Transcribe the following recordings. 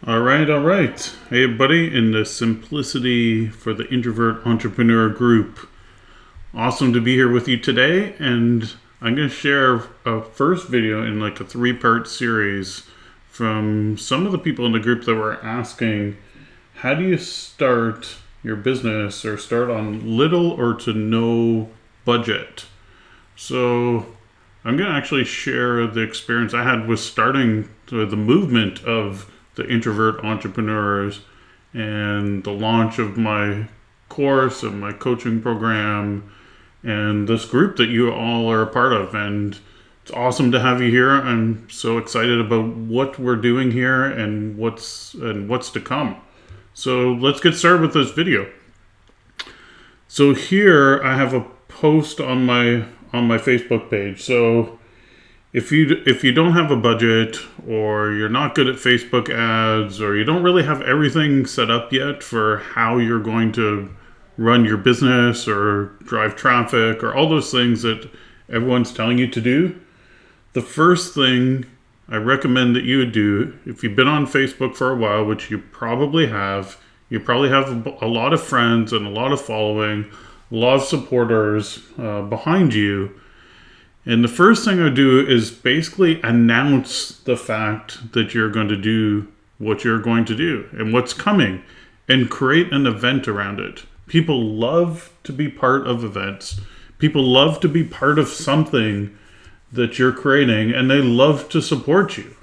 All right, all right. Hey, everybody, in the Simplicity for the Introvert Entrepreneur group. Awesome to be here with you today, and I'm going to share a first video in like a three-part series from some of the people in the group that were asking, how do you start your business or start on little or to no budget? So I'm going to actually share the experience I had with starting the movement of the introvert entrepreneurs and the launch of my course and my coaching program and this group that you all are a part of. And it's awesome to have you here. I'm so excited about what we're doing here and what's to come. So let's get started with this video. So here I have a post on my Facebook page. So if you don't have a budget, or you're not good at Facebook ads, or you don't really have everything set up yet for how you're going to run your business or drive traffic or all those things that everyone's telling you to do, the first thing I recommend that you would do, if you've been on Facebook for a while, which you probably have a lot of friends and a lot of following, a lot of supporters behind you. And the first thing I do is basically announce the fact that you're going to do what you're going to do and what's coming, and create an event around it. People love to be part of events. People love to be part of something that you're creating, and they love to support you.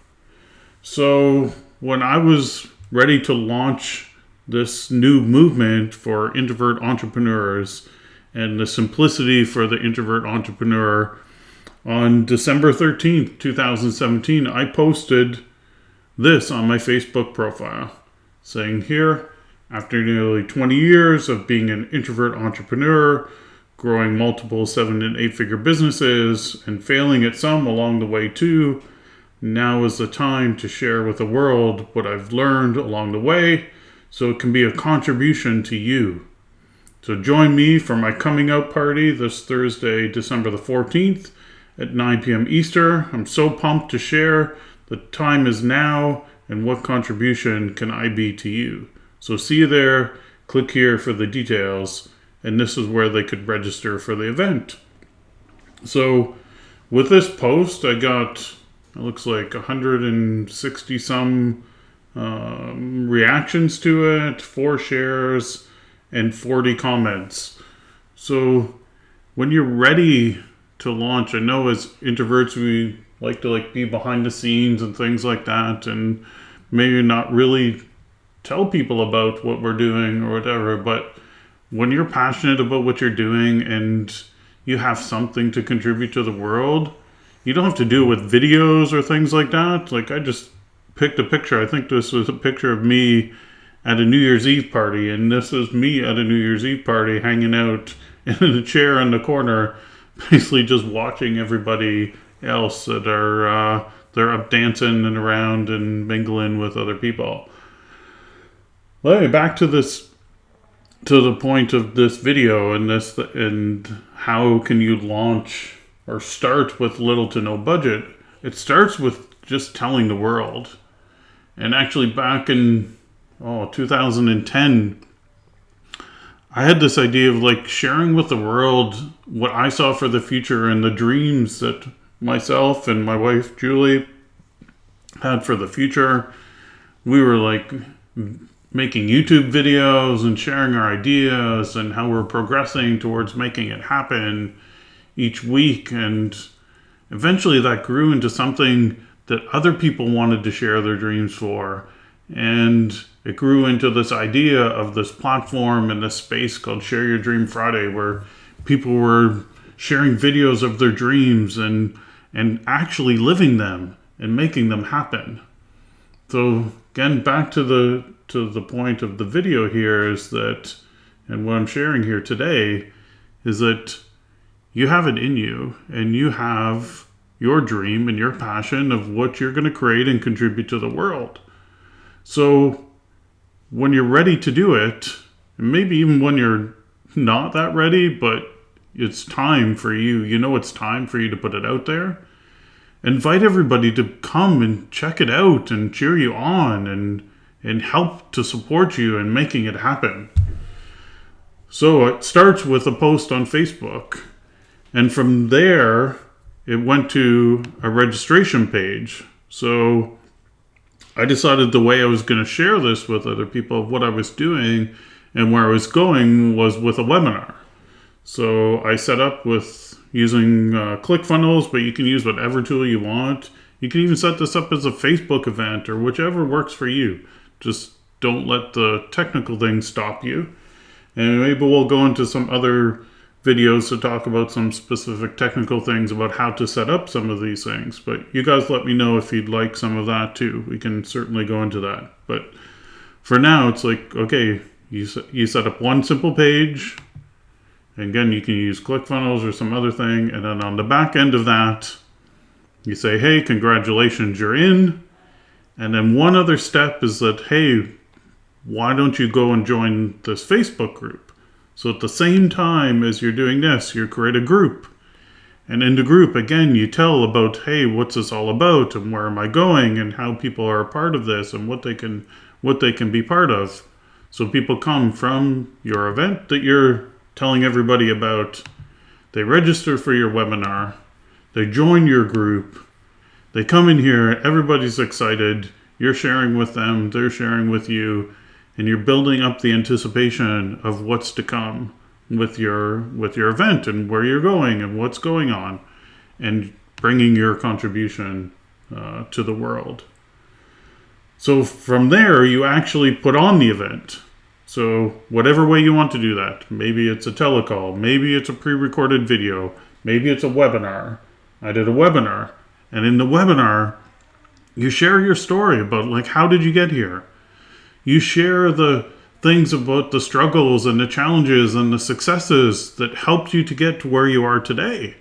So when I was ready to launch this new movement for introvert entrepreneurs and the simplicity for the introvert entrepreneur, on December 13th, 2017, I posted this on my Facebook profile, saying here, after nearly 20 years of being an introvert entrepreneur, growing multiple 7- and 8-figure businesses, and failing at some along the way too, now is the time to share with the world what I've learned along the way, so it can be a contribution to you. So join me for my coming out party this Thursday, December the 14th, at 9 p.m. Eastern. I'm so pumped to share. The time is now, and what contribution can I be to you? So see you there. Click here for the details, and this is where they could register for the event. So with this post, I got, it looks like 160 some reactions to it, 4 shares, and 40 comments. So when you're ready to launch, I know as introverts we like to be behind the scenes and things like that, and maybe not really tell people about what we're doing or whatever. But when you're passionate about what you're doing and you have something to contribute to the world, you don't have to do it with videos or things like that. Like, I just picked a picture. I think this was a picture of me at a New Year's Eve party, and this is me at a New Year's Eve party hanging out in a chair in the corner, basically just watching everybody else that are they're up dancing and around and mingling with other people. Anyway, back to the point of this video and how can you launch or start with little to no budget. It starts with just telling the world. And actually back in 2010, I had this idea of sharing with the world what I saw for the future and the dreams that myself and my wife Julie had for the future. We were making YouTube videos and sharing our ideas and how we're progressing towards making it happen each week. And eventually that grew into something that other people wanted to share their dreams for. And it grew into this idea of this platform and this space called Share Your Dream Friday, where people were sharing videos of their dreams and actually living them and making them happen. So again, back to the point of the video here is that, and what I'm sharing here today, is that you have it in you, and you have your dream and your passion of what you're going to create and contribute to the world. So when you're ready to do it, and maybe even when you're not that ready, but it's time for you, it's time for you to put it out there, invite everybody to come and check it out and cheer you on and and help to support you in making it happen. So it starts with a post on Facebook, and from there it went to a registration page. So I decided the way I was going to share this with other people of what I was doing and where I was going was with a webinar. So I set up with using ClickFunnels, but you can use whatever tool you want. You can even set this up as a Facebook event or whichever works for you. Just don't let the technical things stop you. And maybe we'll go into some other videos to talk about some specific technical things about how to set up some of these things. But you guys let me know if you'd like some of that too. We can certainly go into that. But for now, it's like, okay, you set up one simple page. And again, you can use ClickFunnels or some other thing. And then on the back end of that, you say, hey, congratulations, you're in. And then one other step is that, hey, why don't you go and join this Facebook group? So at the same time as you're doing this, you create a group. And in the group, again, you tell about, hey, what's this all about? And where am I going? And how people are a part of this and what they can be part of. So people come from your event that you're telling everybody about. They register for your webinar. They join your group. They come in here. Everybody's excited. You're sharing with them. They're sharing with you. And you're building up the anticipation of what's to come with your event and where you're going and what's going on, and bringing your contribution to the world. So from there, you actually put on the event. So whatever way you want to do that, maybe it's a telecall, maybe it's a pre-recorded video, maybe it's a webinar. I did a webinar, and in the webinar, you share your story about, like, how did you get here? You share the things about the struggles and the challenges and the successes that helped you to get to where you are today.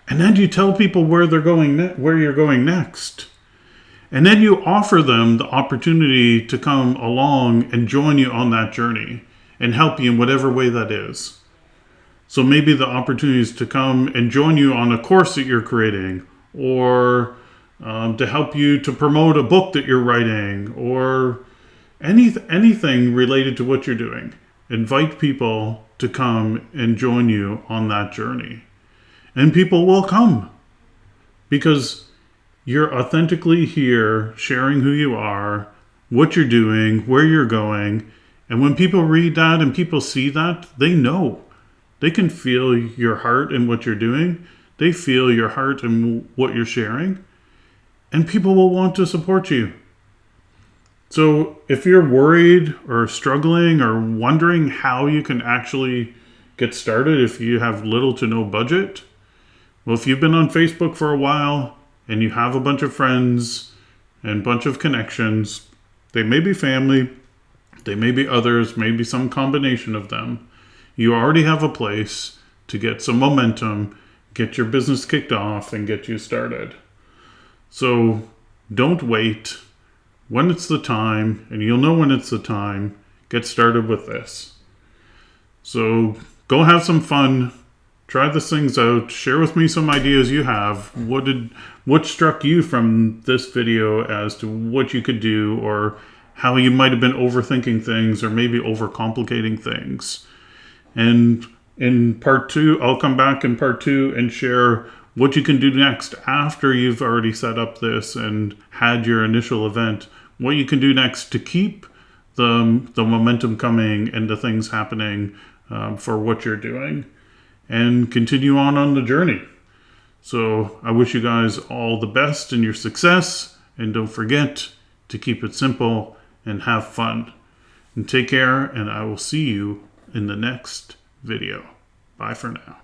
And then you tell people where you're going next. And then you offer them the opportunity to come along and join you on that journey and help you in whatever way that is. So maybe the opportunity is to come and join you on a course that you're creating, or to help you to promote a book that you're writing, or anything related to what you're doing. Invite people to come and join you on that journey. And people will come because you're authentically here sharing who you are, what you're doing, where you're going. And when people read that and people see that, they know. They can feel your heart in what you're doing. They feel your heart in what you're sharing. And people will want to support you. So if you're worried or struggling or wondering how you can actually get started if you have little to no budget, well, if you've been on Facebook for a while and you have a bunch of friends and a bunch of connections, they may be family, they may be others, maybe some combination of them. You already have a place to get some momentum, get your business kicked off, and get you started. So don't wait. When it's the time, and you'll know when it's the time, get started with this. So go have some fun, try these things out, share with me some ideas you have. What struck you from this video as to what you could do, or how you might have been overthinking things or maybe overcomplicating things. And in part 2, I'll come back in part 2 and share what you can do next after you've already set up this and had your initial event. What you can do next to keep the momentum coming and the things happening for what you're doing, and continue on the journey. So I wish you guys all the best in your success, and don't forget to keep it simple and have fun. And take care, and I will see you in the next video. Bye for now.